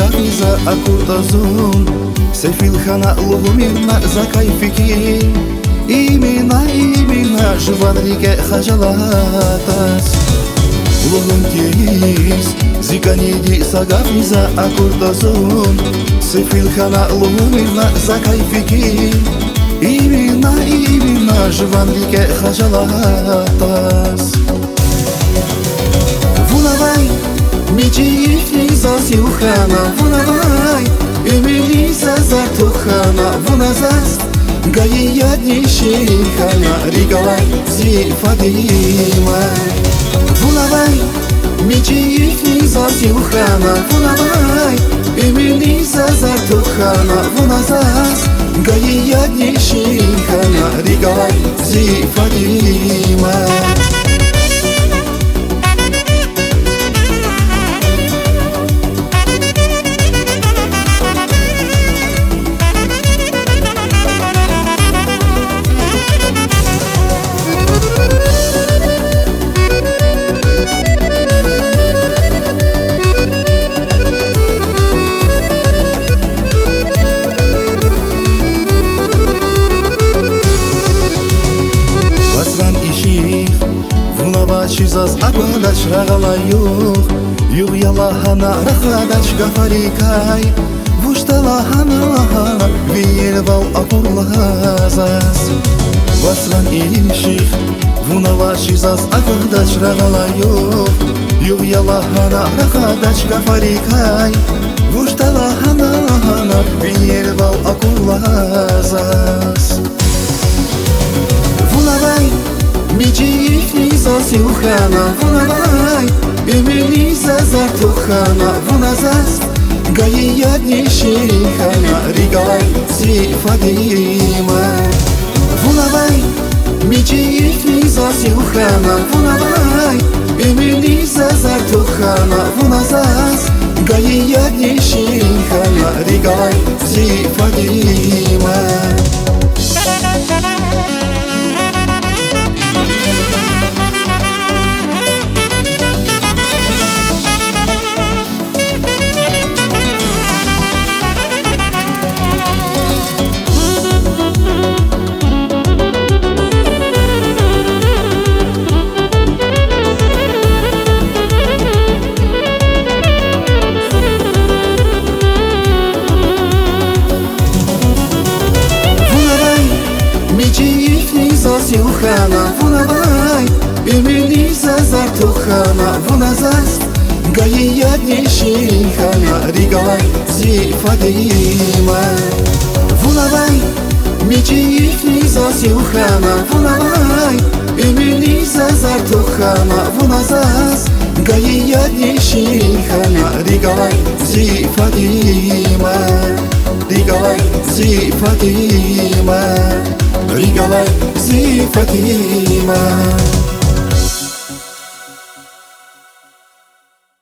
gavisa a curtazum se filhana lugumina za kayfiki imina jvanrike khajalatas lugum kis zikanidi sa gavisa a curtazum se filhana lugumina za kayfiki imina jvanrike khajalatas Vunavai, mici za siuhana Vunavai, Emilisa za tuhana Vunazas, Gaia dnishihana Rigalai, zi Fadima Vunavai, mici za siuhana Vunavai, Emilisa za tuhana Vunazas, Gaia dnishihana Rigalai, zi Fadima Чизас агвадач рагала юг ялахана рахадач гафарикай вушталахана виелвал апурлазас васран иших вунава чизас агвадач рагала юг ялахана рахадач гафарикай вушталахана виелвал апурлазас вунавай Mici za siuhana Vunavai, Emilisa za tuhana Vunazas, Gaia dnishihana Rigalai, zi Fadima Vunavai, mici za siuhana Vunavai, Emilisa za tuhana Vunazas, Gaia dnishihana Rigalai, zi Fadima Siuhana Vunavai, Emilisa za tuhana Vunazas, Gaia dnishihana Rigalai, zi Fadima Vunavai, mici za siuhana Vunavai, Emilisa za tuhana Vunazas, Gaia dnishihana Rigalai, zi Fadima Rigalai, zi Fadima Rigalai, zi Fadima